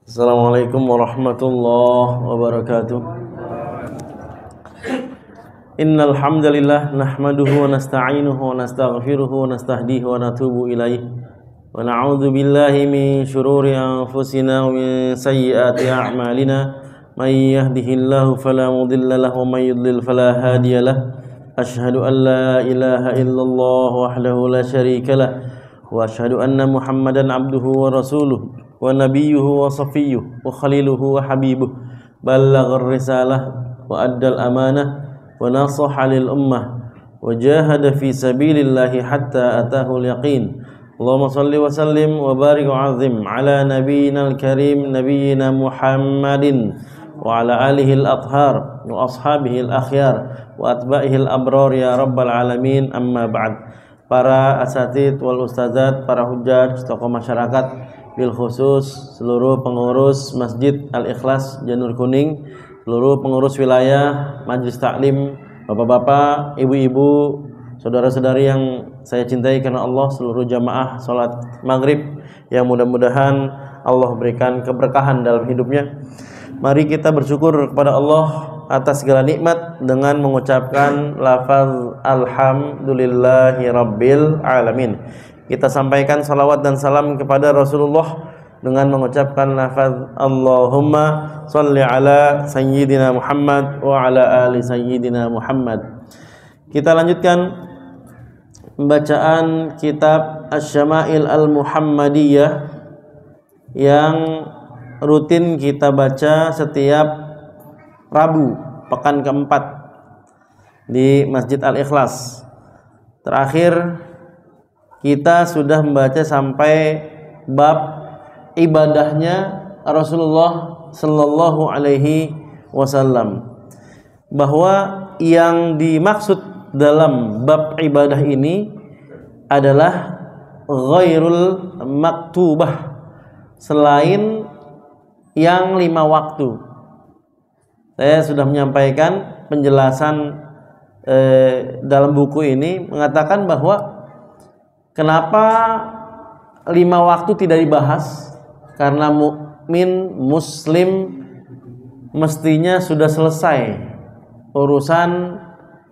Assalamualaikum warahmatullahi wabarakatuh. Innal hamdalillah nahmaduhu wa nasta'inuhu wa nastaghfiruhu wa nastahdihi wa natubu ilaih. Wa na'udzu billahi min shururi anfusina wa min sayyiati a'malina. May yahdihillahu fala mudilla lahu wa may yudlil fala hadiya lahu. Asyhadu an la ilaha illallah wahdahu la syarika lah. Wa asyhadu anna Muhammadan abduhu wa rasuluh wa nabiyyuhu wa safiyyuh wa khaliluhu wa habibuh ballaghar risalah wa addal amanah wa nasaha lil ummah wa jahada fi sabilillahi hatta atahul yaqin. Allahumma salli wa sallim wa barik wa azim ala nabiyyina al-karim nabiyyina Muhammadin wa ala alihi al-athhar wa ashabihi al-akhyar wa atba'ihi al-abrar ya rabbal alamin. Amma ba'd. Para asatid wal ustazat, para hujjaj, tokoh masyarakat, bil khusus seluruh pengurus Masjid Al-Ikhlas Janur Kuning, seluruh pengurus wilayah, majelis taklim, bapak-bapak, ibu-ibu, saudara-saudari yang saya cintai karena Allah, seluruh jamaah salat maghrib yang mudah-mudahan Allah berikan keberkahan dalam hidupnya. Mari kita bersyukur kepada Allah atas segala nikmat dengan mengucapkan lafaz alhamdulillahi rabbil alamin. Kita sampaikan salawat dan salam kepada Rasulullah dengan mengucapkan lafaz Allahumma sholli ala sayyidina Muhammad wa ala ali sayyidina Muhammad. Kita lanjutkan pembacaan kitab Asy-Syama'il Al-Muhammadiyah yang rutin kita baca setiap Rabu pekan keempat di Masjid Al-Ikhlas. Terakhir kita sudah membaca sampai bab ibadahnya Rasulullah sallallahu alaihi wasallam, bahwa yang dimaksud dalam bab ibadah ini adalah ghairul maktubah, selain yang 5 waktu. Saya sudah menyampaikan penjelasan dalam buku ini, mengatakan bahwa kenapa 5 waktu tidak dibahas, karena mukmin muslim mestinya sudah selesai urusan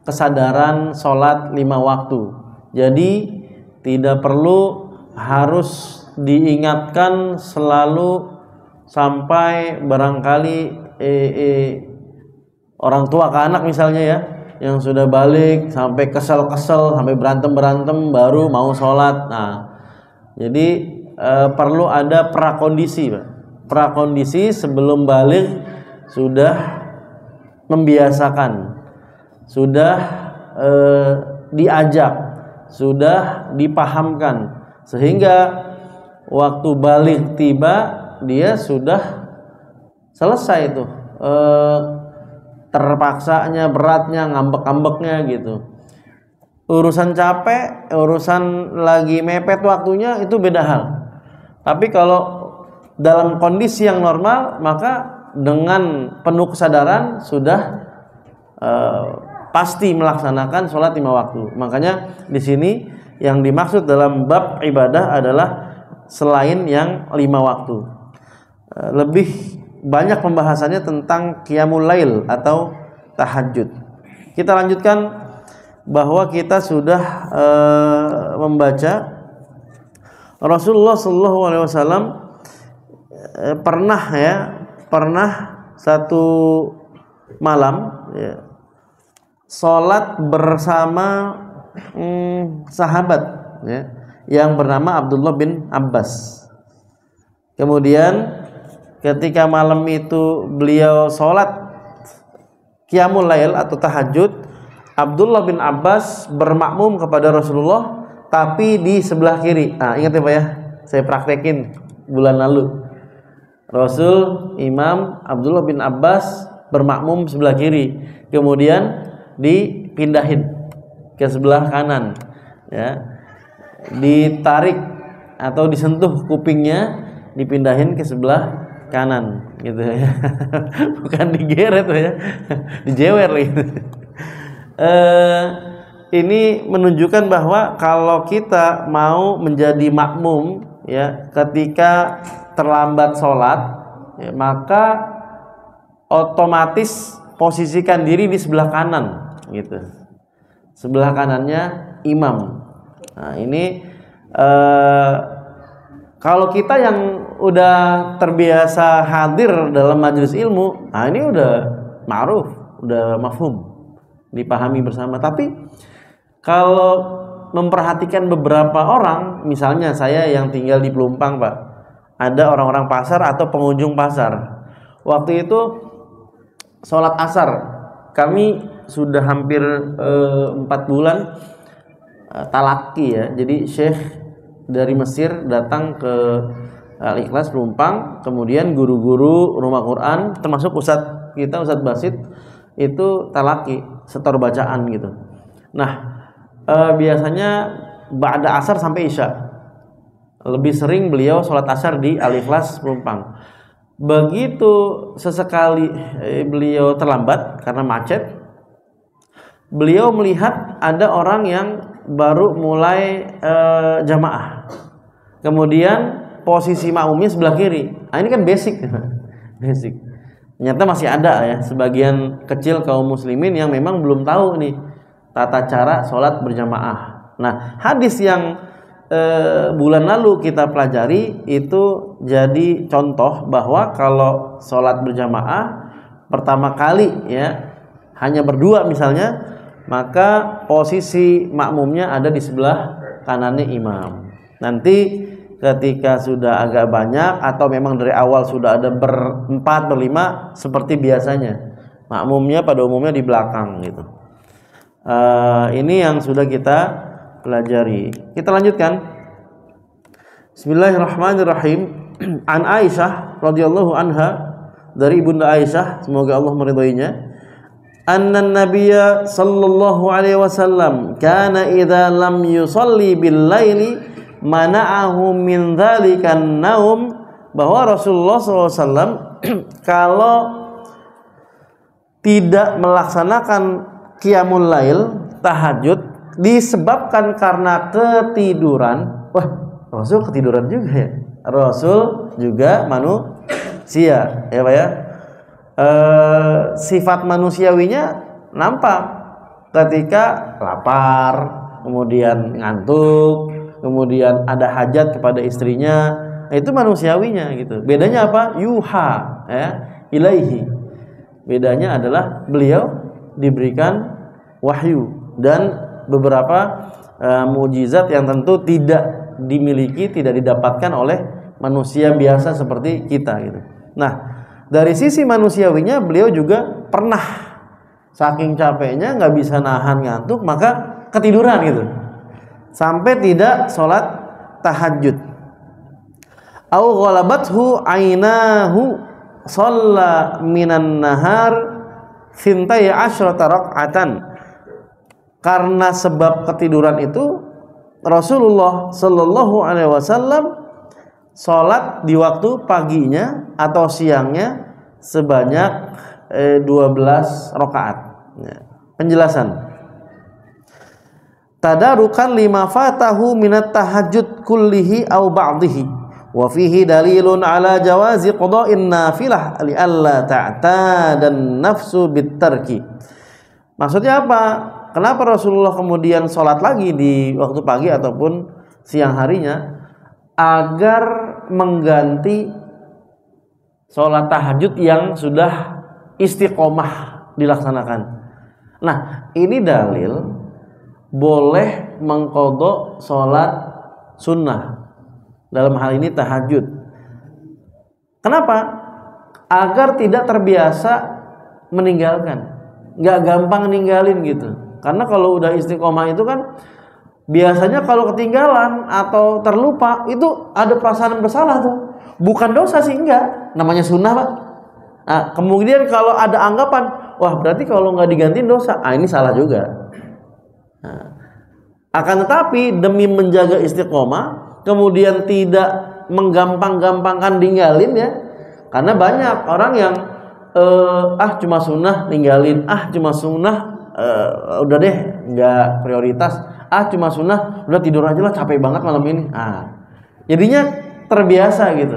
kesadaran sholat 5 waktu. Jadi tidak perlu harus diingatkan selalu sampai barangkali orang tua ke anak misalnya ya, yang sudah balik sampai kesel-kesel, sampai berantem-berantem baru mau sholat. Nah, jadi perlu ada prakondisi, Pak. Prakondisi sebelum balik sudah membiasakan, sudah diajak, sudah dipahamkan, sehingga waktu balik tiba dia sudah selesai itu terpaksanya, beratnya, ngambek-ngambeknya gitu. Urusan capek, urusan lagi mepet waktunya, itu beda hal. Tapi kalau dalam kondisi yang normal, maka dengan penuh kesadaran sudah pasti melaksanakan sholat 5 waktu. Makanya di sini yang dimaksud dalam bab ibadah adalah selain yang 5 waktu. Lebih banyak pembahasannya tentang qiyamul lail atau tahajud. Kita lanjutkan bahwa kita sudah membaca Rasulullah sallallahu alaihi wasallam pernah satu malam ya, salat bersama sahabat ya, yang bernama Abdullah bin Abbas. Kemudian ketika malam itu beliau sholat qiyamul lail atau tahajud, Abdullah bin Abbas bermakmum kepada Rasulullah, tapi di sebelah kiri. Nah, ingat ya Pak ya, saya praktekin bulan lalu. Rasul, Imam, Abdullah bin Abbas bermakmum sebelah kiri, kemudian dipindahin ke sebelah kanan, ya, ditarik atau disentuh kupingnya, dipindahin ke sebelah kanan gitu ya. Bukan digeret ya, dijewer gitu. Ini menunjukkan bahwa kalau kita mau menjadi makmum ya, ketika terlambat sholat ya, maka otomatis posisikan diri di sebelah kanan gitu. Sebelah kanannya imam. Nah, ini kalau kita yang udah terbiasa hadir dalam majelis ilmu, nah ini udah ma'ruf, udah mafhum, dipahami bersama. Tapi kalau memperhatikan beberapa orang, misalnya saya yang tinggal di Pelumpang, Pak, ada orang-orang pasar atau pengunjung pasar. Waktu itu sholat asar, kami sudah hampir 4 bulan talaki ya. Jadi Syekh dari Mesir datang ke Al-Ikhlas Pelumpang, kemudian guru-guru rumah Quran, termasuk Ustadz kita, Ustadz Basit, itu talaki, setor bacaan gitu. Nah, biasanya ba'da asar sampai isya. Lebih sering beliau sholat asar di Al-Ikhlas Pelumpang. Begitu sesekali beliau terlambat karena macet, beliau melihat ada orang yang baru mulai jamaah. Kemudian posisi makmumnya sebelah kiri. Nah, ini kan basic. Basic. Ternyata masih ada ya sebagian kecil kaum muslimin yang memang belum tahu nih tata cara sholat berjamaah. Nah, hadis yang bulan lalu kita pelajari itu jadi contoh bahwa kalau sholat berjamaah pertama kali ya hanya berdua misalnya, maka posisi makmumnya ada di sebelah kanannya imam. Nanti ketika sudah agak banyak atau memang dari awal sudah ada berempat, berlima, seperti biasanya makmumnya pada umumnya di belakang gitu. Ini yang sudah kita pelajari. Kita lanjutkan. Bismillahirrahmanirrahim. An Aisyah radhiyallahu anha, dari Ibunda Aisyah, semoga Allah meridhoinya, anna nabiyya sallallahu alaihi wasallam kana idza lam yusalli bil laili mana'ahu min dzalikan naum, bahwa Rasulullah SAW kalau tidak melaksanakan qiyamul lail, tahajud, disebabkan karena ketiduran. Wah, Rasul ketiduran juga ya. Rasul juga manusia, ya Pak ya. Sifat manusiawinya nampak ketika lapar, kemudian ngantuk, kemudian ada hajat kepada istrinya. Nah, itu manusiawinya gitu. Bedanya apa? Yuha ya, ilaihi. Bedanya adalah beliau diberikan wahyu dan beberapa mukjizat yang tentu tidak dimiliki, tidak didapatkan oleh manusia biasa seperti kita gitu. Nah, dari sisi manusiawinya beliau juga pernah saking capeknya nggak bisa nahan ngantuk, maka ketiduran gitu sampai tidak sholat tahajud. Au ghalabathu ainahu shalla minan nahar thintai asyrata rak'atan. Karena sebab ketiduran itu Rasulullah sallallahu alaihi wasallam sholat di waktu paginya atau siangnya sebanyak 12 rakaat. Penjelasan. Tadarukan lima fatahu minat tahajud kullihi au ba'dihi, wa fihi dalilun ala jawazi qada'in nafilah li alla ta'tadan nafsu bitarki. Maksudnya apa? Kenapa Rasulullah kemudian sholat lagi di waktu pagi ataupun siang harinya? Agar mengganti sholat tahajud yang sudah istiqomah dilaksanakan. Nah, ini dalil boleh mengqadha sholat sunnah, dalam hal ini tahajud. Kenapa? Agar tidak terbiasa meninggalkan, nggak gampang ninggalin gitu. Karena kalau udah istiqomah itu kan biasanya kalau ketinggalan atau terlupa itu ada perasaan bersalah tuh. Bukan dosa sih, enggak, namanya sunnah Pak. Nah, kemudian kalau ada anggapan, wah berarti kalau nggak digantiin dosa, ini salah juga. Nah, akan tetapi demi menjaga istiqomah, kemudian tidak menggampang-gampangkan ninggalin ya. Karena banyak orang yang cuma sunnah ninggalin, cuma sunnah udah deh nggak prioritas, cuma sunnah udah tidur aja lah, capek banget malam ini. Jadinya terbiasa gitu.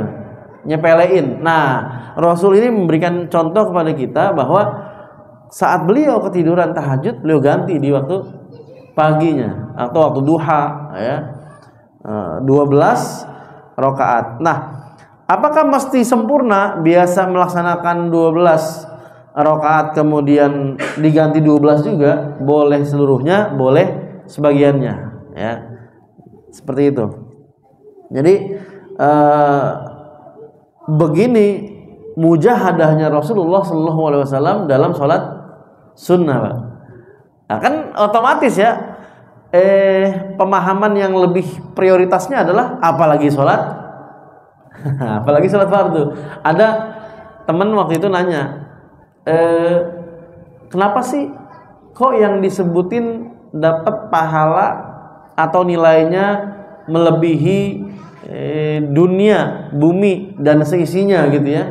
nyepelein. Nah, Rasul ini memberikan contoh kepada kita bahwa saat beliau ketiduran tahajud, beliau ganti di waktu paginya atau waktu duha, ya, 12 rakaat. Nah, apakah mesti sempurna biasa melaksanakan 12 rakaat kemudian diganti 12 juga? Boleh seluruhnya, boleh sebagiannya, ya. Seperti itu. Jadi begini mujahadahnya Rasulullah SAW dalam sholat sunnah, Pak. Nah, kan otomatis ya, pemahaman yang lebih prioritasnya adalah apalagi sholat apalagi sholat fardu. Ada teman waktu itu nanya, kenapa sih kok yang disebutin dapat pahala atau nilainya melebihi dunia, bumi dan seisinya gitu ya,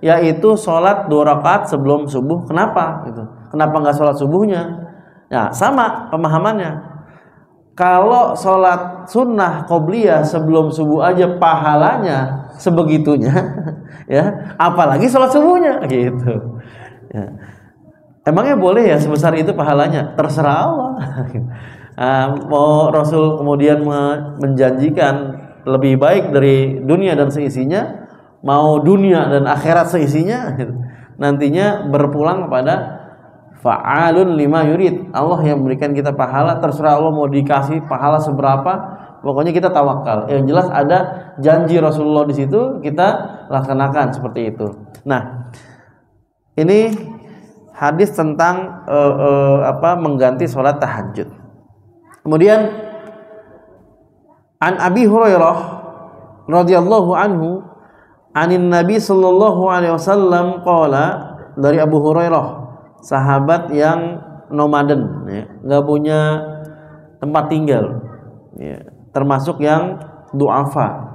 yaitu sholat 2 rakaat sebelum subuh. Kenapa gitu? Kenapa nggak sholat subuhnya? Ya sama pemahamannya. Kalau sholat sunnah qobliyah sebelum subuh aja pahalanya sebegitunya, ya, apalagi sholat subuhnya gitu. Ya. Emangnya boleh ya sebesar itu pahalanya? Terserah Allah. Mau Rasul kemudian menjanjikan lebih baik dari dunia dan seisinya, mau dunia dan akhirat seisinya, nantinya berpulang kepada fa'alun lima yurid. Allah yang memberikan kita pahala, terserah Allah mau dikasih pahala seberapa, pokoknya kita tawakal. Yang jelas ada janji Rasulullah di situ, kita laksanakan seperti itu. Nah, ini hadis tentang mengganti sholat tahajud. Kemudian an Abi Hurairah radhiyallahu anhu anin Nabi sallallahu alaihi wasallam qala, dari Abu Hurairah, sahabat yang nomaden, ya, nggak punya tempat tinggal, ya, termasuk yang du'afa,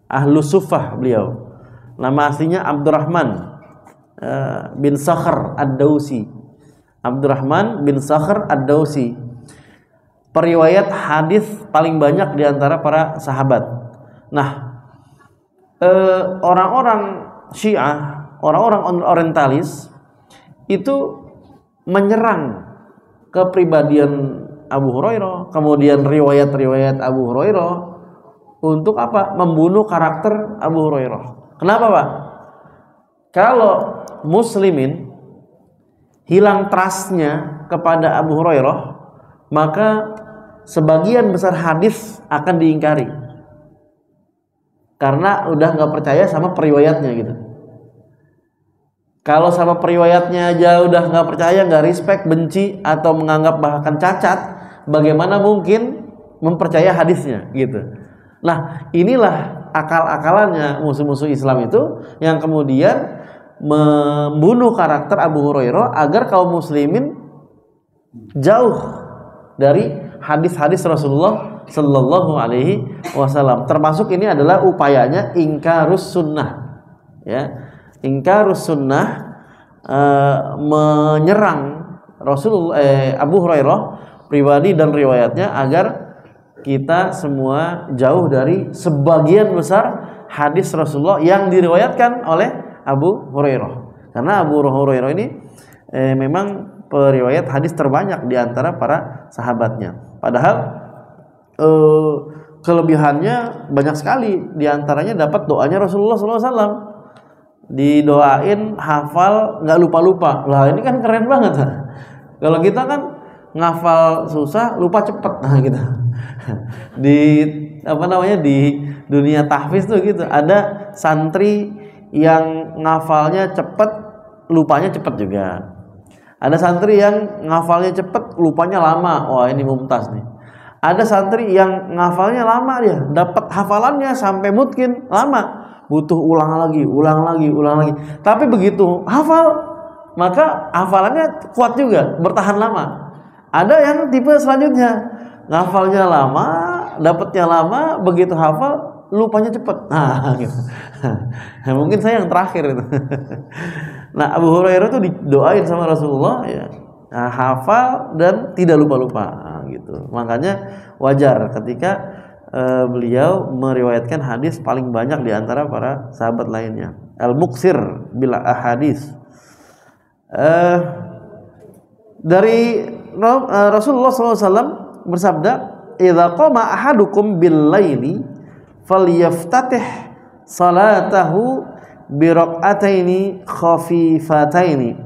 ahlu suffah beliau. Nama aslinya Abdurrahman bin Sakhr ad-Dausi. Abdurrahman bin Sakhr ad-Dausi, periwayat hadis paling banyak di antara para sahabat. Nah, orang-orang Syiah, orang-orang orientalis itu menyerang kepribadian Abu Hurairah, kemudian riwayat-riwayat Abu Hurairah untuk apa? Membunuh karakter Abu Hurairah. Kenapa, Pak? Kalau muslimin hilang trustnya kepada Abu Hurairah, maka sebagian besar hadis akan diingkari karena udah nggak percaya sama periwayatnya gitu. Kalau sama periwayatnya aja udah nggak percaya, nggak respect, benci atau menganggap bahkan cacat, bagaimana mungkin mempercaya hadisnya gitu. Nah, inilah akal-akalannya musuh-musuh Islam itu yang kemudian membunuh karakter Abu Hurairah agar kaum muslimin jauh dari hadis-hadis Rasulullah Sallallahu Alaihi Wasallam. Termasuk ini adalah upayanya ingkarus sunnah, ya. Ingkarus sunnah, menyerang Abu Hurairah pribadi dan riwayatnya agar kita semua jauh dari sebagian besar hadis Rasulullah yang diriwayatkan oleh Abu Hurairah. Karena Abu Hurairah ini memang periwayat hadis terbanyak di antara para sahabatnya. Padahal kelebihannya banyak sekali, di antaranya dapat doanya Rasulullah SAW. Didoain hafal nggak lupa-lupa. Lah ini kan keren banget. Kalau kita kan ngafal susah, lupa cepet. Nah gitu. Di dunia tahfiz tuh gitu. Ada santri yang ngafalnya cepet, lupanya cepet juga. Ada santri yang ngafalnya cepet, lupanya lama. Wah, ini mumtaz nih. Ada santri yang ngafalnya lama, dia dapat hafalannya sampai mungkin lama, butuh ulang lagi. Tapi begitu hafal, maka hafalannya kuat juga, bertahan lama. Ada yang tipe selanjutnya, ngafalnya lama, dapatnya lama, begitu hafal, lupanya cepet. Nah, gitu. Mungkin saya yang terakhir itu. Nah, Abu Hurairah itu didoain sama Rasulullah, ya, hafal dan tidak lupa-lupa. Nah, gitu. Makanya wajar ketika beliau meriwayatkan hadis paling banyak di antara para sahabat lainnya. Al-Muqsir bil ahadis. Dari Rasulullah SAW bersabda, "Idza qama ahadukum bil laili falyaftatih salatahu bi rak'ataini khafifataini."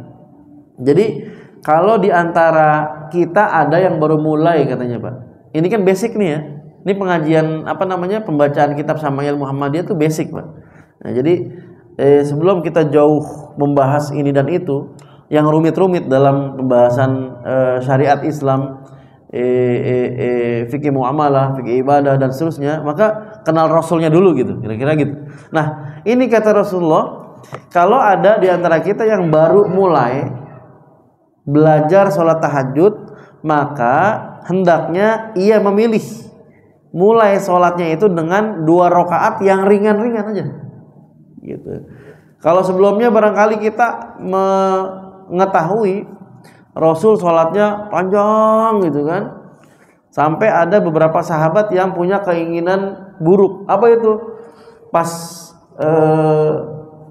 Jadi kalau di antara kita ada yang baru mulai katanya, Pak. Ini kan basic nih ya. Ini pengajian pembacaan kitab Syama'il Muhammadiyah itu basic, Pak. Nah, jadi sebelum kita jauh membahas ini dan itu yang rumit-rumit dalam pembahasan syariat Islam, fikih muamalah, fikih ibadah dan seterusnya, maka kenal Rasulnya dulu gitu, kira-kira gitu. Nah, ini kata Rasulullah, kalau ada di antara kita yang baru mulai belajar sholat tahajud, maka hendaknya ia memilih mulai sholatnya itu dengan 2 rakaat yang ringan-ringan aja, gitu. Kalau sebelumnya barangkali kita mengetahui Rasul sholatnya panjang gitu kan, sampai ada beberapa sahabat yang punya keinginan buruk. Apa itu? Pas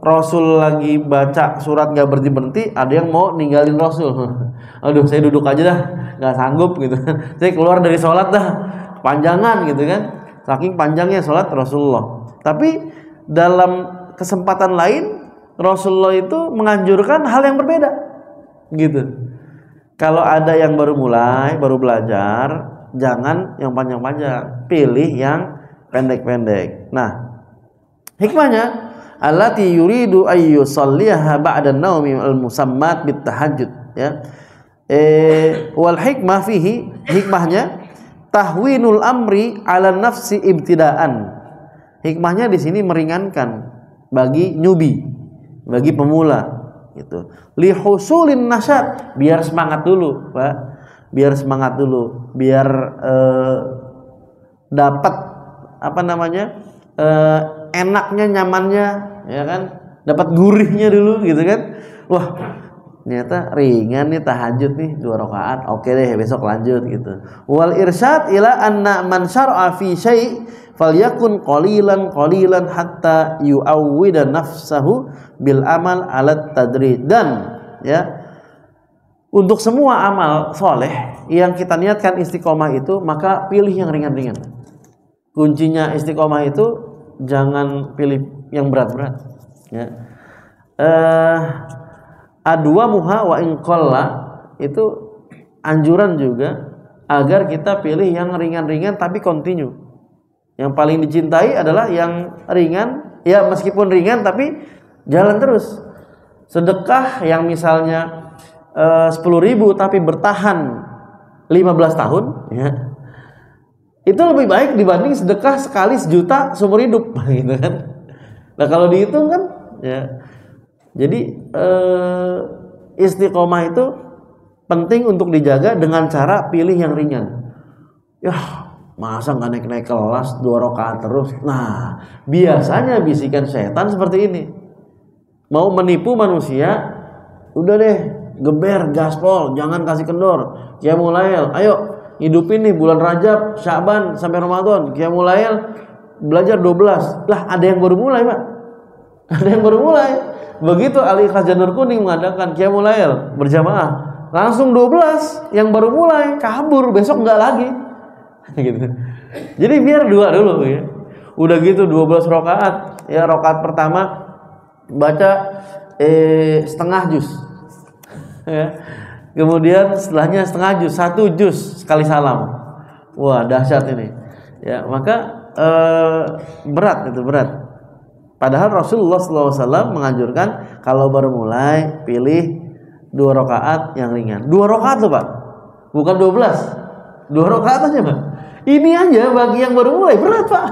Rasul lagi baca surat gak berhenti-berhenti, ada yang mau ninggalin Rasul. Aduh, saya duduk aja dah, gak sanggup gitu. Saya keluar dari sholat dah, panjangan gitu kan, saking panjangnya sholat Rasulullah. Tapi dalam kesempatan lain Rasulullah itu menganjurkan hal yang berbeda gitu. Kalau ada yang baru mulai, baru belajar, jangan yang panjang-panjang, pilih yang pendek-pendek. Nah, hikmahnya allati yuridu ayyusalliha ba'da naumi al-musammat bit tahajjud, ya. Wal hikmah fihi, hikmahnya tahwinul amri 'ala nafsi ibtidaan. Hikmahnya di sini meringankan bagi newbie, bagi pemula gitu. Li husulin nasyat, biar semangat dulu, Pak. Biar semangat dulu, biar dapat enaknya, nyamannya, ya kan? Dapat gurihnya dulu gitu kan. Wah, ternyata ringan nih tahajud nih 2 rakaat. Oke deh, besok lanjut gitu. Wal irsyad ila anna man syar'a fi syai' falyakun qalilan hatta yu'awwida nafsahu bil amal ala tadrij. Dan ya, untuk semua amal soleh yang kita niatkan istiqomah itu, maka pilih yang ringan-ringan. Kuncinya istiqomah itu jangan pilih yang berat-berat, ya. Adwa muha wa in qalla, itu anjuran juga agar kita pilih yang ringan-ringan tapi continue. Yang paling dicintai adalah yang ringan, ya meskipun ringan tapi jalan terus. Sedekah yang misalnya 10.000 tapi bertahan 15 tahun, ya, itu lebih baik dibanding sedekah sekali 1 juta seumur hidup, gitu kan. Nah kalau dihitung kan, ya. Jadi istiqomah itu penting untuk dijaga dengan cara pilih yang ringan. Ya, masa nggak naik-naik kelas 2 rakaat terus? Nah, biasanya bisikan setan seperti ini. Mau menipu manusia, udah deh, geber, gaspol, jangan kasih kendor. Qiyamul Lail, ayo hidupin nih bulan Rajab, Sya'ban sampai Ramadan. Qiyamul Lail belajar 12. Lah, ada yang baru mulai, Pak. Ada yang baru mulai. Begitu Al-Ikhlas Janur Kuning mengadakan Qiyamul Lail berjamaah, langsung 12 yang baru mulai kabur, besok enggak lagi. Gitu. Jadi biar 2 dulu, ya. Udah gitu 12 rakaat. Ya, rakaat pertama baca setengah juz. Ya. Kemudian setelahnya setengah juz, 1 juz sekali salam. Wah, dahsyat ini. Ya, maka berat itu, berat. Padahal Rasulullah SAW menganjurkan kalau baru mulai pilih 2 rakaat yang ringan. 2 rakaat loh, Pak. Bukan 12. 2 rakaat aja, Pak. Ini aja bagi yang baru mulai berat, Pak.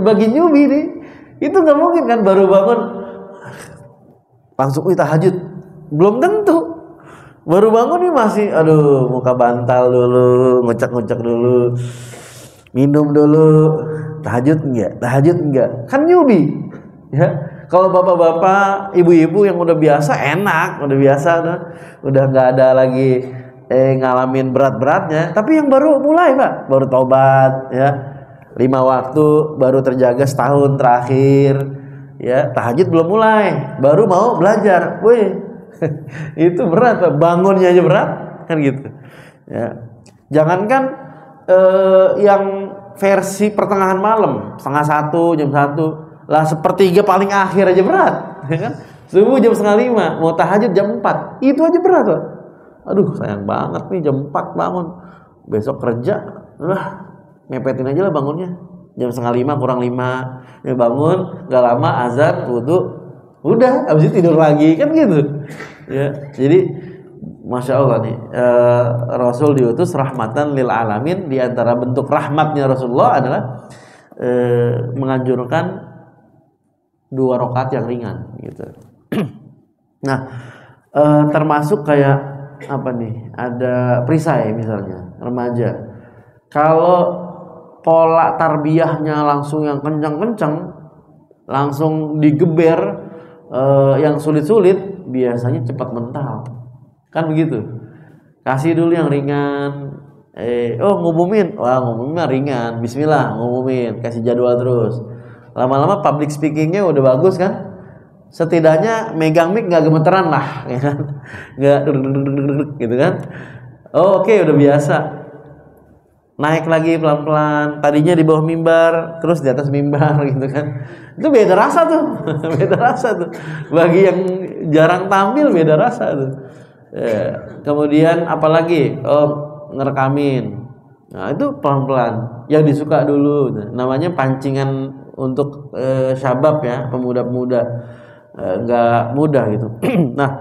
Bagi newbie nih, itu nggak mungkin kan baru bangun langsung tahajud. Belum tentu. Baru bangun nih masih aduh muka bantal dulu, ngucak-ngucak dulu. Minum dulu. Tahajud enggak? Kan newbie. Ya. Kalau bapak-bapak, ibu-ibu yang udah biasa enak, udah biasa udah enggak ada lagi ngalamin berat-beratnya, tapi yang baru mulai Pak, baru tobat ya, 5 waktu baru terjaga setahun terakhir ya, tahajud belum mulai, baru mau belajar, wih itu berat Pak, bangunnya aja berat kan gitu ya. Jangankan yang versi pertengahan malam, 12:30, jam 1 lah, sepertiga paling akhir aja berat ya kan. Subuh jam 4:30, mau tahajud jam 4, itu aja berat Pak. Aduh sayang banget nih jam 4 bangun, besok kerja lah, mepetin aja lah bangunnya jam 4:30 kurang 5 ya, bangun gak lama azan, wudu, udah habis itu tidur lagi kan gitu ya. Jadi Masya Allah nih, Rasul diutus rahmatan lil alamin. Di antara bentuk rahmatnya Rasulullah adalah menganjurkan 2 rakaat yang ringan gitu. Nah termasuk kayak apa nih, ada perisai misalnya remaja, kalau pola tarbiyahnya langsung yang kencang-kencang, langsung digeber yang sulit-sulit, biasanya cepat mental kan begitu. Kasih dulu yang ringan, ngumumin, wah ngumumin ringan, bismillah ngumumin, kasih jadwal terus. Lama-lama public speakingnya udah bagus kan, setidaknya megang mic nggak gemeteran lah ya kan, nggak gitu kan. Oke, udah biasa. Naik lagi pelan-pelan, tadinya di bawah mimbar, terus di atas mimbar gitu kan. Itu beda rasa tuh. Beda rasa tuh. Bagi yang jarang tampil beda rasa tuh. Kemudian apalagi ngerekamin. Nah itu pelan-pelan, yang disuka dulu, namanya pancingan untuk syabab ya, pemuda-pemuda, nggak mudah gitu. Nah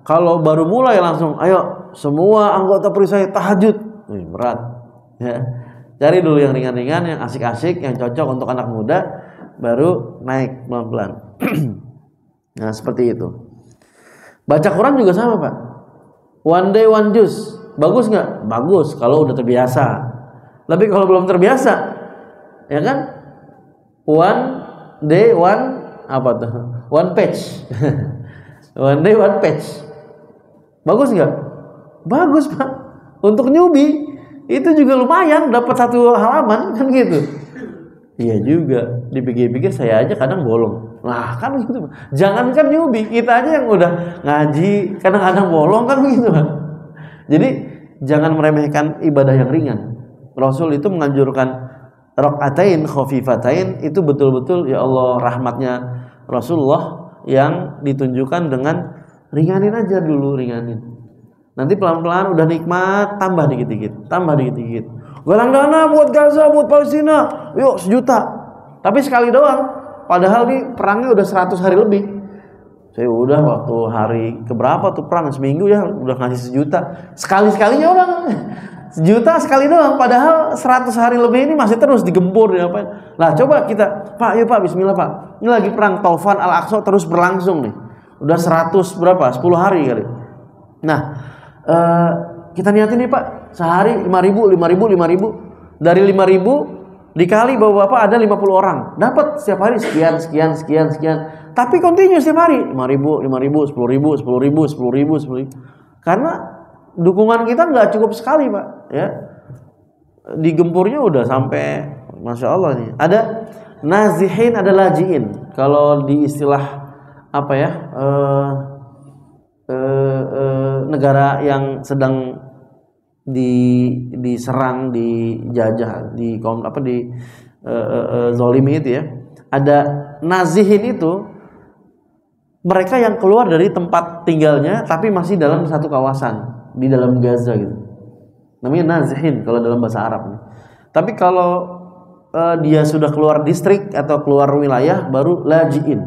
kalau baru mulai langsung ayo semua anggota perisai tahajud, berat ya. Cari dulu yang ringan-ringan, yang asik-asik, yang cocok untuk anak muda, baru naik pelan-pelan. Nah seperti itu. Baca Quran juga sama Pak, one day one juz, bagus nggak? Bagus kalau udah terbiasa. Tapi kalau belum terbiasa, ya kan? One day one apa tuh? One page. One day one page. Bagus nggak? Bagus Pak. Untuk newbie itu juga lumayan, dapat 1 halaman kan gitu. Iya juga. Dipikir-pikir saya aja kadang bolong. Nah kan gitu Pak. Jangankan newbie, kita aja yang udah ngaji kadang-kadang bolong kan begitu Pak. Jadi jangan meremehkan ibadah yang ringan. Rasul itu menganjurkan rakaatain khafifatain, itu betul-betul ya Allah rahmatnya Rasulullah yang ditunjukkan dengan ringanin aja dulu, ringanin. Nanti pelan-pelan udah nikmat, tambah dikit-dikit, tambah dikit-dikit. Galang dana buat Gaza, buat Palestina, yuk 1 juta. Tapi sekali doang, padahal nih perangnya udah 100 hari lebih. Saya udah waktu hari keberapa tuh perang, seminggu ya udah ngasih 1 juta. Sekali-sekalinya orang 1 juta sekali doang, padahal 100 hari lebih ini masih terus digempur diapain. Nah coba kita, Pak, yuk Pak, bismillah Pak. Ini lagi perang Taufan Al-Aqsa terus berlangsung nih. Udah 100 berapa? 10 hari kali. Nah, kita niatin nih Pak, sehari 5.000. Dari 5.000 dikali bahwa Bapak ada 50 orang, dapat setiap hari sekian. Tapi continue setiap hari 5.000, 10.000. Karena dukungan kita nggak cukup sekali Pak, ya. Digempurnya udah sampai, masya Allah nih. Ada nazihin, ada lajiin. Kalau di istilah apa ya? Negara yang sedang diserang, dijajah, zolimi itu ya. Ada nazihin itu mereka yang keluar dari tempat tinggalnya tapi masih dalam satu kawasan di dalam Gaza gitu. Namanya nazihin kalau dalam bahasa Arab. Tapi kalau dia sudah keluar distrik atau keluar wilayah baru lajiin,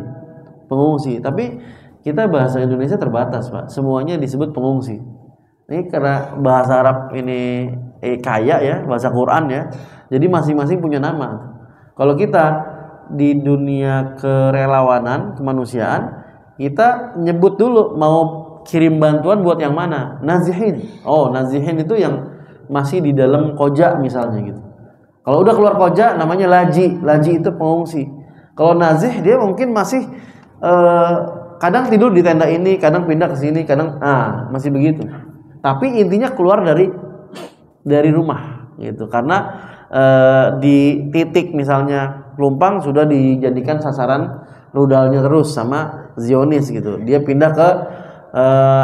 pengungsi. Tapi kita bahasa Indonesia terbatas Pak, semuanya disebut pengungsi. Ini karena bahasa Arab ini kaya ya, bahasa Quran ya, jadi masing-masing punya nama. Kalau kita di dunia kerelawanan, kemanusiaan, kita nyebut dulu mau kirim bantuan buat yang mana, nazihin. Oh nazihin itu yang masih di dalam koja misalnya gitu. Kalau udah keluar koja namanya laji itu pengungsi. Kalau nazih dia mungkin masih kadang tidur di tenda ini, kadang pindah ke sini, kadang masih begitu. Tapi intinya keluar dari rumah gitu. Karena di titik misalnya Pelumpang sudah dijadikan sasaran rudalnya terus sama Zionis gitu. Dia pindah ke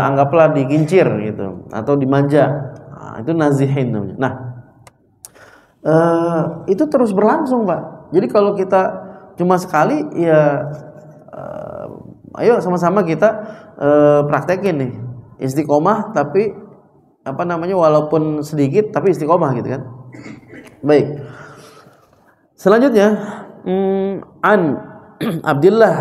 anggaplah di Kincir gitu atau di Manja. Nah, itu Nazihin namanya. Nah, itu terus berlangsung, Pak. Jadi kalau kita cuma sekali ya ayo sama-sama kita praktekin nih. Istiqomah tapi walaupun sedikit tapi istiqomah gitu kan. Baik. Selanjutnya an Abdullah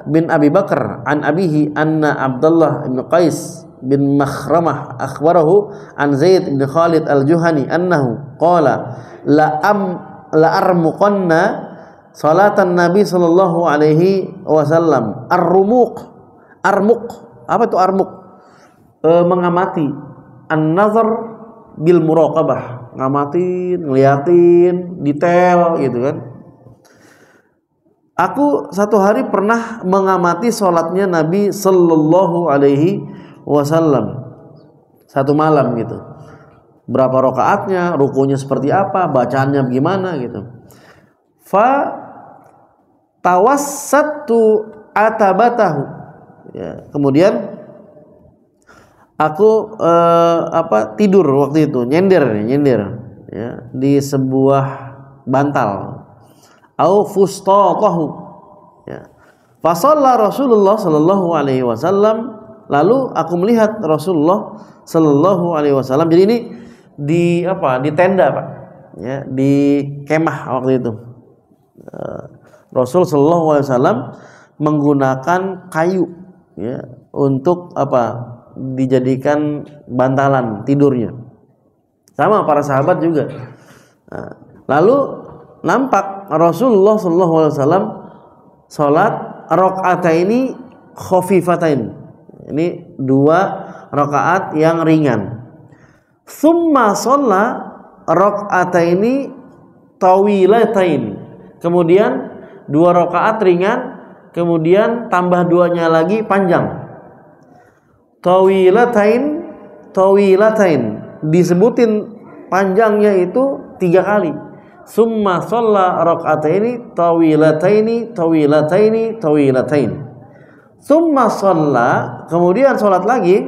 bin Abi Bakar an abihi anna Abdullah bin Qais bin Makhramah akhbarahu an Zaid bin Khalid al-Juhani annahu qala la armuqanna salatan Nabi sallallahu alaihi wasallam armuq apa itu armuq? Mengamati an-nazar bil muraqabah, ngamatin, ngeliatin detail gitu kan. Aku satu hari pernah mengamati sholatnya Nabi sallallahu alaihi wasallam satu malam gitu. Berapa rakaatnya, rukunya seperti apa, bacaannya gimana gitu. Fa tawassatu atabatahu. Ya, kemudian aku tidur waktu itu, nyender ya, di sebuah bantal. Au fustatahu. Ya. Fa shalla Rasulullah sallallahu alaihi wasallam, lalu aku melihat Rasulullah sallallahu alaihi wasallam. Jadi ini di tenda, Pak. Ya, di kemah waktu itu. Rasul sallallahu alaihi wasallam menggunakan kayu ya untuk dijadikan bantalan tidurnya. Sama para sahabat juga. Nah, lalu nampak Rasulullah sallallahu alaihi wasallam salat rakaataini khafifatain. Ini 2 rakaat yang ringan. Tsumma shalla rakaataini tawilatain. Kemudian 2 rakaat ringan, kemudian tambah 2-nya lagi panjang. Tawilatain disebutin panjangnya itu 3 kali. Summa shalla raka'ataini tawilatain. Summa shalla, kemudian salat lagi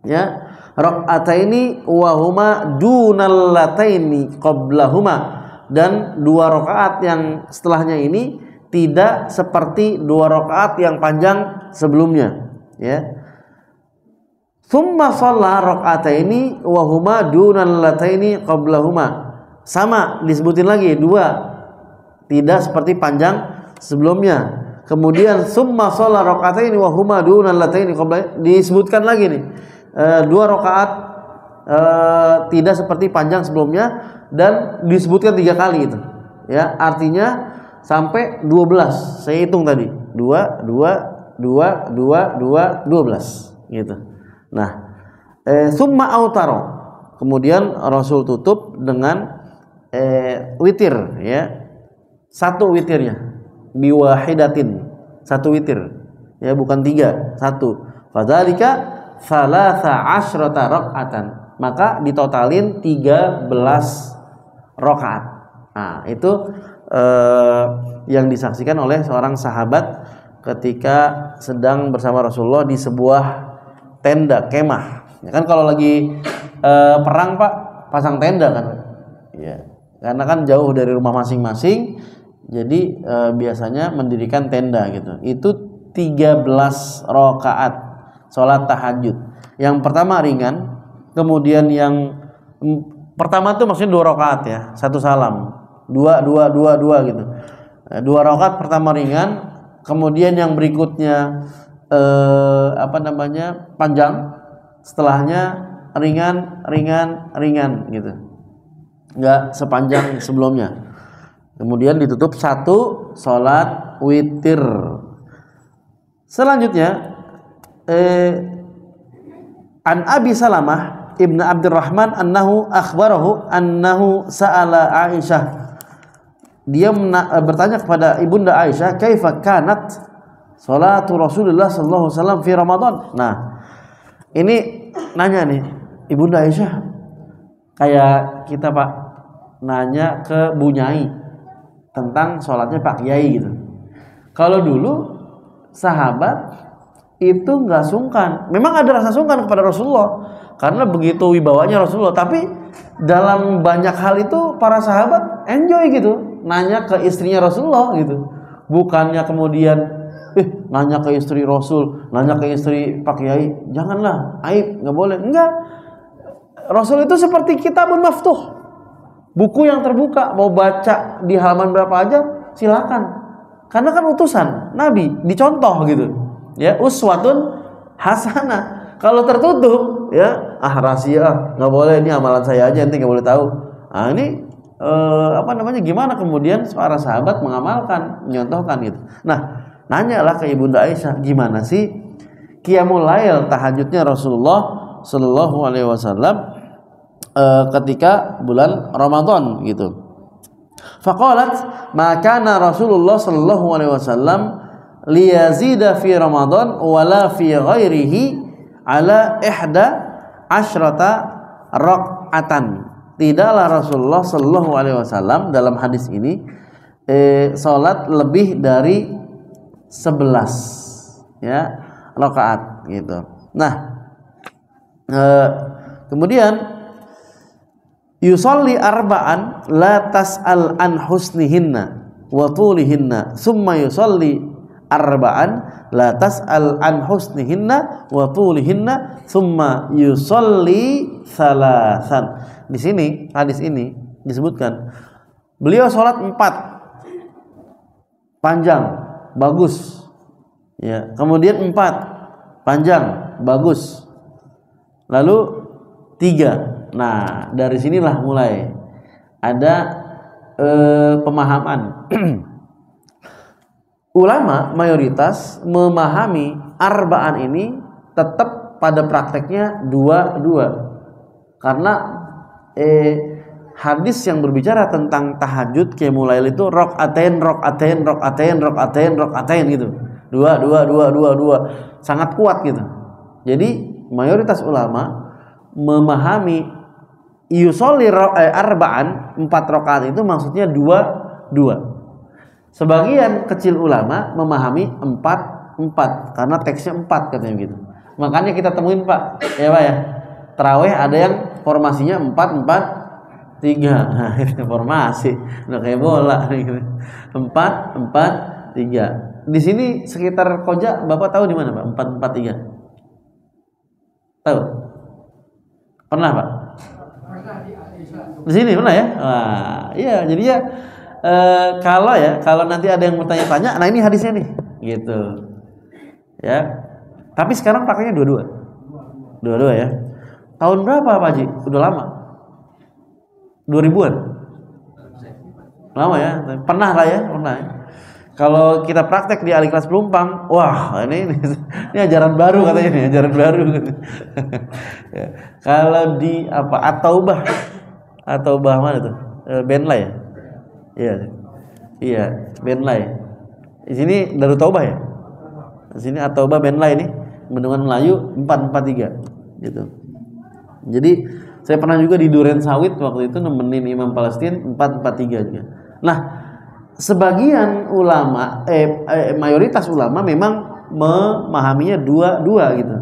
ya, raka'ataini wa huma dunallataini qablahuma, dan 2 rakaat yang setelahnya ini tidak seperti 2 rakaat yang panjang sebelumnya ya. Summa shalla raka'ataini wa huma dunallataini qablahuma. Sama disebutin lagi 2, tidak seperti panjang sebelumnya. Kemudian summa shalla raka'ataini wa huma dunallataini qablahuma, disebutkan lagi nih 2 rakaat tidak seperti panjang sebelumnya, dan disebutkan 3 kali itu ya, artinya sampai 12. Saya hitung tadi 2 12 gitu. Nah, summa autaro, kemudian Rasul tutup dengan witir ya, 1 witirnya, biwahidatin, 1 witir ya, bukan 3, 1. Fadzalika salasa asyrata rakaatan, maka ditotalin 13 rakaat. Nah, itu yang disaksikan oleh seorang sahabat ketika sedang bersama Rasulullah di sebuah tenda kemah. Ya kan kalau lagi perang, Pak, pasang tenda kan. Ya. Karena kan jauh dari rumah masing-masing, jadi biasanya mendirikan tenda gitu. Itu 13 rakaat salat tahajud. Yang pertama ringan, kemudian yang pertama tuh maksudnya 2 rakaat ya, 1 salam. 2 gitu. 2 rakaat pertama ringan, kemudian yang berikutnya panjang, setelahnya ringan gitu. Enggak sepanjang sebelumnya. Kemudian ditutup 1 salat witir. Selanjutnya an Abi Salamah ibn Abdurrahman annahu akhbarahu annahu sa'ala Aisyah. Dia bertanya kepada ibunda Aisyah, kaifa kanat salatu Rasulullah sallallahu alaihi wasallam fi Ramadan. Nah, ini nanya nih, Ibunda Aisyah kayak kita Pak nanya ke Bu Nyai tentang sholatnya Pak Kiai gitu. Kalau dulu sahabat itu nggak sungkan, memang ada rasa sungkan kepada Rasulullah karena begitu wibawanya Rasulullah, tapi dalam banyak hal itu para sahabat enjoy gitu, nanya ke istrinya Rasulullah gitu, bukannya kemudian nanya ke istri Rasul, nanya ke istri Pak Kiai, janganlah, aib, nggak boleh, enggak. Rasul itu seperti kitabun maftuh, buku yang terbuka, mau baca di halaman berapa aja silakan. Karena kan utusan Nabi, dicontoh gitu. Ya, uswatun hasanah. Kalau tertutup, ya, rahasia, nggak boleh, ini amalan saya aja, nanti nggak boleh tahu. Nah, ini gimana kemudian para sahabat mengamalkan, menyontohkan gitu. Nah, nanyalah ke Ibunda Aisyah, gimana sih qiyamul lail, tahajudnya Rasulullah Shallallahu alaihi wasallam ketika bulan Ramadan gitu. Faqalat ma kana Rasulullah sallallahu alaihi wasallam liyazida fi Ramadan wala fi ghairihi ala ihda asyrata raq'atan. Tidaklah Rasulullah sallallahu alaihi wasallam dalam hadis ini salat lebih dari 11 ya rakaat gitu. Nah, kemudian yusolli arba'an la tas'al an husnihinna wa tulihinna summa yusolli arba'an la tas'al an husnihinna wa tulihinna summa yusolli salasan. Di sini hadis ini disebutkan beliau sholat 4 panjang bagus ya, kemudian 4 panjang bagus, lalu 3. Nah, dari sinilah mulai ada pemahaman. Ulama mayoritas memahami arba'an ini tetap pada prakteknya 2-2. Karena hadis yang berbicara tentang tahajud qiyamul lail itu raqatain gitu. 2 sangat kuat gitu. Jadi mayoritas ulama memahami yusolli arba'an 4 rakaat itu maksudnya 2 Sebagian kecil ulama memahami 4 karena teksnya 4 katanya gitu. Makanya kita temuin Pak ya Pak ya, tarawih ada yang formasinya 4-4-3. Nah, itu formasi udah kayak bola gitu. 4-4-3. Di sini sekitar Koja Bapak tahu di mana Pak 4-4-3? Tahu? Pernah Pak? Di sini pernah ya? Wah, iya. Jadi ya kalau nanti ada yang bertanya-tanya, nah ini hadisnya nih, gitu. Ya. Tapi sekarang pakainya 2 ya. Tahun berapa Pak Haji? Udah lama. 2000-an. Lama ya. Pernah lah ya, pernah. Kalau kita praktek di Aliklas Pelumpang, wah ini ajaran baru katanya nih, ajaran baru. Ya. Kalau di Ataubah mana tuh? Benlai ya? Iya, Benlai. Di sini Darut Taubah ya? Di sini Ataubah Benlai nih, Bendungan Melayu 443 gitu. Jadi saya pernah juga di Duren Sawit waktu itu nemenin Imam Palestina 443 juga. Nah, sebagian ulama mayoritas ulama memang memahaminya 2 gitu.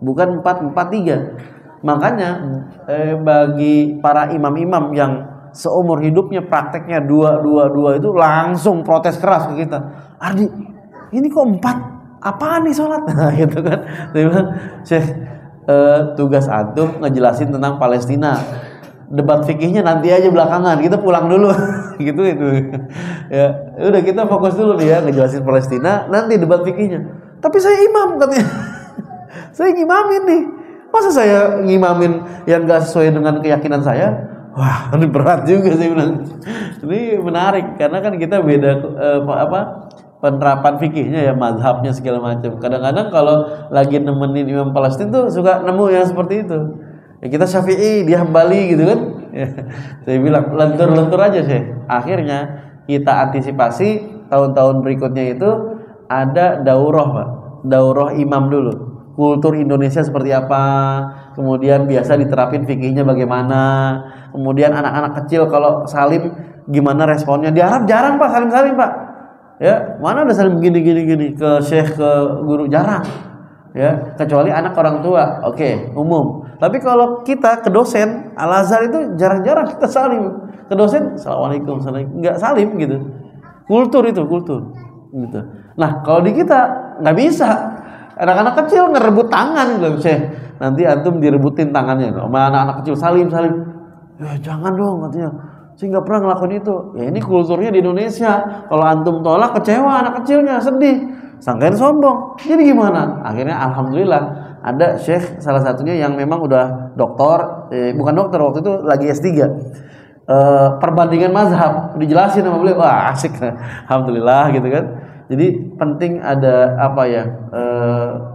Bukan 4-4-3. Makanya bagi para imam-imam yang seumur hidupnya prakteknya 2 itu langsung protes keras ke kita. Ardi, ini kok 4? Apaan nih sholat? Nah, gitu kan. Dia bilang, Syekh, tugas antum ngejelasin tentang Palestina. Debat fikihnya nanti aja belakangan, kita pulang dulu. gitu itu. Ya, udah kita fokus dulu nih ya ngejelasin Palestina, nanti debat fikihnya. Tapi saya imam katanya. Saya ngimamin nih. Masa saya ngimamin yang gak sesuai dengan keyakinan saya? Wah, ini berat juga saya bilang. Ini menarik karena kan kita beda penerapan fikihnya ya, mazhabnya segala macam. Kadang-kadang kalau lagi nemenin Imam Palestina tuh suka nemu yang seperti itu. Ya kita Syafi'i, dia Hambali gitu kan. Ya, saya bilang lentur-lentur aja sih. Akhirnya kita antisipasi tahun-tahun berikutnya itu ada daurah Pak. Daurah imam dulu. kultur Indonesia seperti apa, kemudian biasa diterapin fikihnya bagaimana, kemudian anak-anak kecil kalau salim gimana responnya. Di Arab jarang Pak salim-salim Pak, ya mana ada salim gini ke syekh, ke guru, jarang, ya kecuali anak orang tua, oke, umum. Tapi kalau kita ke dosen Al Azhar itu jarang-jarang kita salim ke dosen, assalamualaikum, nggak salim gitu. Kultur itu kultur gitu. Nah kalau di kita nggak bisa. Anak-anak kecil ngerebut tangan gitu, Syekh. Nanti antum direbutin tangannya sama anak-anak kecil, salim. Ya jangan dong katanya. Saya nggak pernah ngelakuin itu. Ya ini kulturnya di Indonesia. Kalau antum tolak kecewa anak kecilnya, sedih. Sangkain sombong. Jadi gimana? Akhirnya alhamdulillah ada Syekh salah satunya yang memang udah doktor, bukan dokter waktu itu lagi S3. Perbandingan mazhab dijelasin sama beliau, wah asik, alhamdulillah gitu kan. Jadi penting ada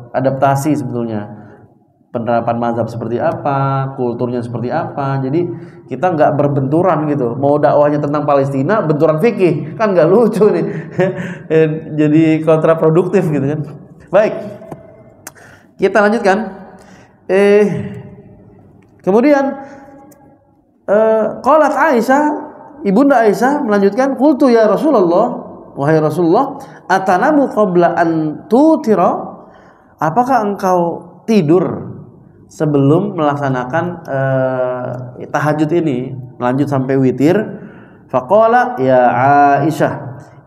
adaptasi sebetulnya, penerapan mazhab seperti apa, kulturnya seperti apa. Jadi kita nggak berbenturan gitu. Mau dakwahnya tentang Palestina, benturan fikih kan nggak lucu nih. Jadi kontraproduktif gitu kan. Baik, kita lanjutkan. Kemudian qalat Aisyah, ibunda Aisyah melanjutkan, qultu ya Rasulullah, wahai Rasulullah, atanamu qabla an tutira, apakah engkau tidur sebelum melaksanakan tahajud ini, lanjut sampai witir? Faqala ya Aisyah,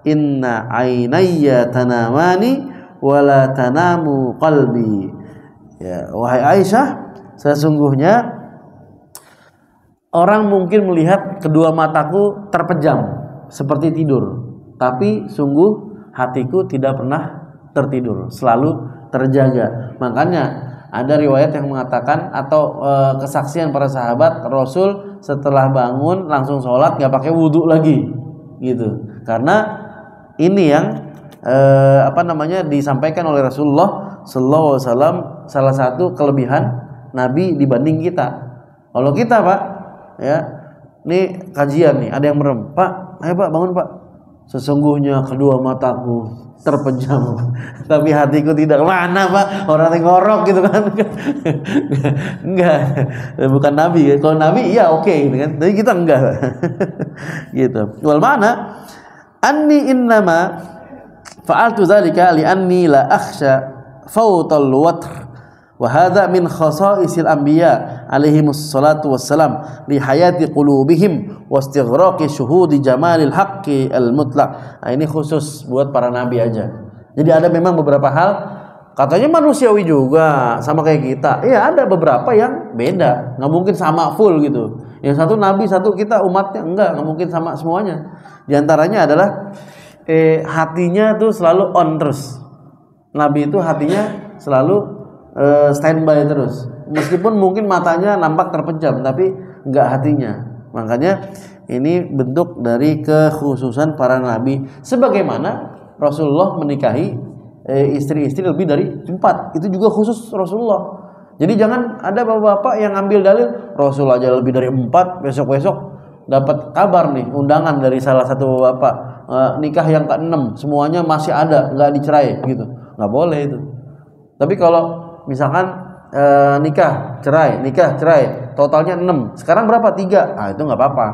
inna ainayya tanamani wala tanamu qalbi. Ya, wahai Aisyah, sesungguhnya orang mungkin melihat kedua mataku terpejam seperti tidur, tapi sungguh hatiku tidak pernah tertidur, selalu terjaga. Makanya ada riwayat yang mengatakan atau kesaksian para sahabat, Rasul setelah bangun langsung sholat, nggak pakai wudhu lagi, gitu. Karena ini yang disampaikan oleh Rasulullah Sallallahu Alaihi Wasallam, salah satu kelebihan Nabi dibanding kita. Kalau kita Pak, ya, ini kajian nih, ada yang merem, Pak, ayo Pak bangun Pak. Sesungguhnya kedua mataku terpejam, tapi hatiku tidak. Mana Pak, orang yang ngorok gitu kan? Enggak, bukan Nabi. Kalau Nabi iya oke, gitu kan. Tapi kita enggak, gitu. Wal mana? Anni innama fa'altu dzalika li anni la akhsha fautal watr. Wa hadza min khasa'isil anbiya alaihimus salatu wassalam li hayati qulubihim wa istighraqi syuhudi jamalil haqqi al mutlaq. Nah, ini khusus buat para nabi aja. Jadi ada memang beberapa hal katanya manusiawi juga sama kayak kita. Iya, ada beberapa yang beda. Enggak mungkin sama full gitu. Yang satu nabi, satu kita umatnya, enggak mungkin sama semuanya. Di antaranya adalah hatinya tuh selalu on terus. Nabi itu hatinya selalu standby terus, meskipun mungkin matanya nampak terpejam tapi enggak hatinya. Makanya ini bentuk dari kekhususan para nabi, sebagaimana Rasulullah menikahi istri-istri lebih dari 4, itu juga khusus Rasulullah. Jadi jangan ada bapak-bapak yang ambil dalil Rasul aja lebih dari 4, besok-besok dapat kabar nih undangan dari salah satu bapak nikah yang ke-6 semuanya masih ada, nggak dicerai gitu, nggak boleh itu. Tapi kalau misalkan nikah cerai, totalnya 6. Sekarang berapa? 3. Nah, itu nggak apa-apa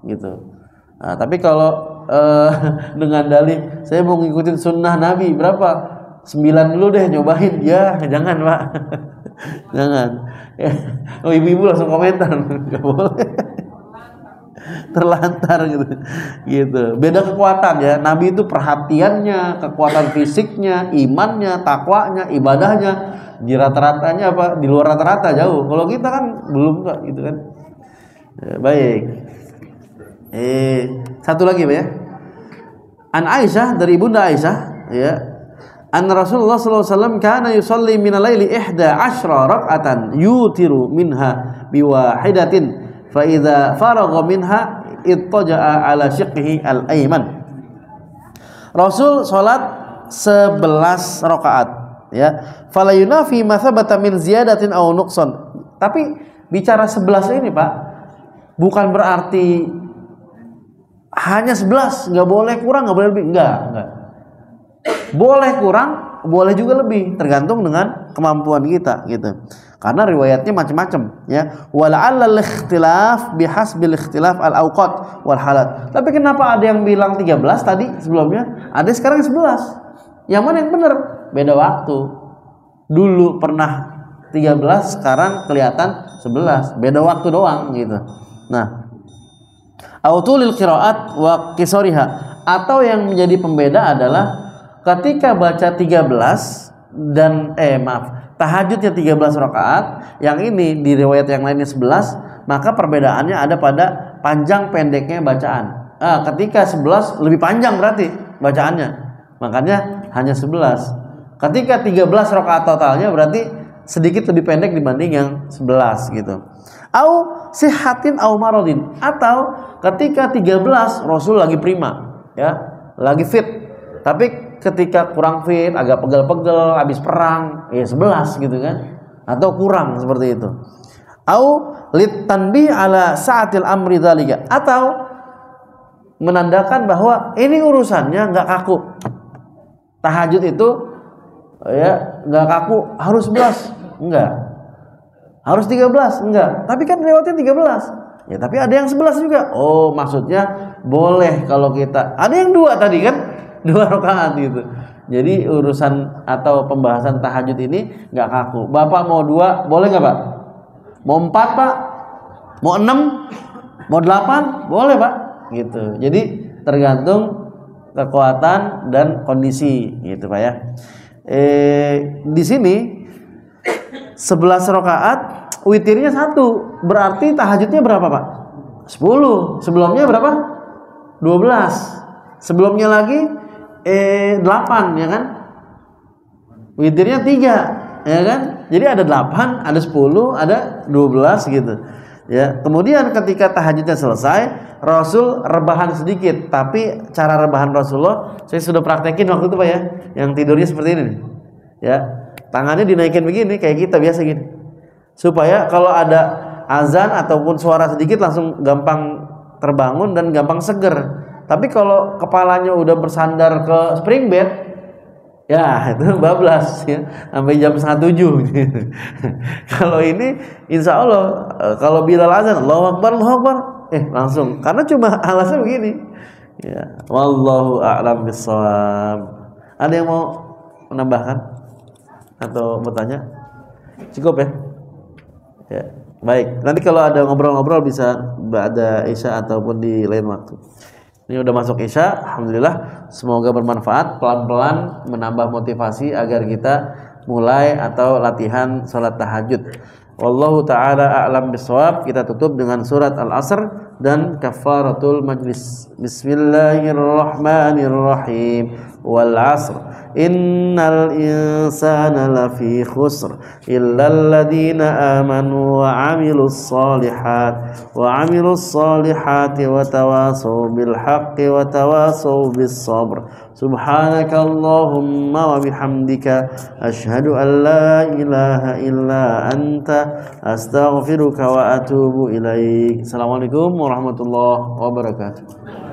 gitu. Nah, tapi kalau dengan dalih saya mau ngikutin sunnah Nabi berapa? 9 dulu deh nyobain. Ya, jangan, Pak. Jangan. Oh, ibu-ibu langsung komentar. Nggak boleh. Terlantar gitu. Beda kekuatan ya. Nabi itu perhatiannya, kekuatan fisiknya, imannya, takwanya, ibadahnya di rata-ratanya apa? Di luar rata-rata jauh. Kalau kita kan belum kok gitu kan. Ya, baik. Satu lagi Pak ya. An Aisyah, dari Bunda Aisyah ya. An Rasulullah sallallahu alaihi wasallam kana yusalli min al-laili 11 rak'atan yutiru minha biwahidatin fa idza faragha minha ittaja'a ala shiqqihi al-ayman. Rasul salat 11 rakaat ya. Fala yunafi ma thabata min ziyadatin aw nuqsan. Tapi bicara 11 ini Pak, bukan berarti hanya 11, enggak boleh kurang, enggak boleh lebih, enggak. Boleh kurang, boleh juga lebih, tergantung dengan kemampuan kita gitu. Karena riwayatnya macam-macam ya. Wala'allal ikhtilaf bihasbil ikhtilaf al-awqat wal halat. Tapi kenapa ada yang bilang 13 tadi sebelumnya, ada sekarang 11? Yang mana yang benar? Beda waktu. Dulu pernah 13, sekarang kelihatan 11. Beda waktu doang gitu. Nah, autulil qiraat wa qisariha, atau yang menjadi pembeda adalah ketika baca 13 dan tahajudnya 13 rakaat, yang ini di riwayat yang lainnya 11, maka perbedaannya ada pada panjang pendeknya bacaan. Ketika 11 lebih panjang berarti bacaannya, makanya hanya 11. Ketika 13 rakaat totalnya berarti sedikit lebih pendek dibanding yang 11 gitu. Au sihatin au maradin, atau ketika 13 Rasul lagi prima ya, lagi fit, tapi ketika kurang fit, agak pegel-pegel habis perang, ya 11 gitu kan, atau kurang seperti itu. Au litanbih ala sa'atil amri dzalika, atau menandakan bahwa ini urusannya nggak kaku. Tahajud itu ya nggak kaku harus 11, enggak. Harus 13, enggak. Tapi kan lewatnya 13. Ya, tapi ada yang 11 juga. Oh, maksudnya boleh kalau kita. Ada yang 2 tadi kan? 2 rakaat gitu. Jadi urusan atau pembahasan tahajud ini nggak kaku. Bapak mau 2, boleh nggak Pak? Mau 4 Pak? Mau 6? Mau 8? Boleh Pak. Gitu. Jadi tergantung kekuatan dan kondisi gitu Pak ya. Di sini 11 rakaat, witirnya 1. Berarti tahajudnya berapa Pak? 10. Sebelumnya berapa? 12. Sebelumnya lagi 8 ya kan? Witirnya 3 ya kan? Jadi ada 8, ada 10, ada 12 gitu. Ya, kemudian ketika tahajudnya selesai, Rasul rebahan sedikit, tapi cara rebahan Rasulullah saya sudah praktekin waktu itu Pak ya. Yang tidurnya seperti ini nih. Ya, tangannya dinaikin begini kayak kita biasa gini. Supaya kalau ada azan ataupun suara sedikit langsung gampang terbangun dan gampang seger. Tapi kalau kepalanya udah bersandar ke spring bed, ya itu bablas ya, sampai jam 6:30. Kalau ini insya Allah kalau Bilal azan Allahu Akbar, Allahu Akbar, langsung, karena cuma alasnya begini. Ya, wallahu a'lam bishawab. Ada yang mau menambahkan atau bertanya? Cukup ya? Ya, baik. Nanti kalau ada ngobrol-ngobrol bisa ba'da Isya ataupun di lain waktu. Ini udah masuk Isya, alhamdulillah. Semoga bermanfaat, pelan-pelan menambah motivasi agar kita mulai atau latihan salat tahajud. Wallahu taala a'lam bishawab. Kita tutup dengan surat Al-Asr dan kafaratul majlis. Bismillahirrahmanirrahim. Wal 'asr innal insana lafi khusr illal ladzina amanu wa 'amilus solihati wa tawasaw bil haqqi wa tawasaw bis sabr. Subhanakallahumma wa bihamdika asyhadu an la ilaha illa anta astaghfiruka wa atubu ilaik. Assalamualaikum warahmatullahi wabarakatuh.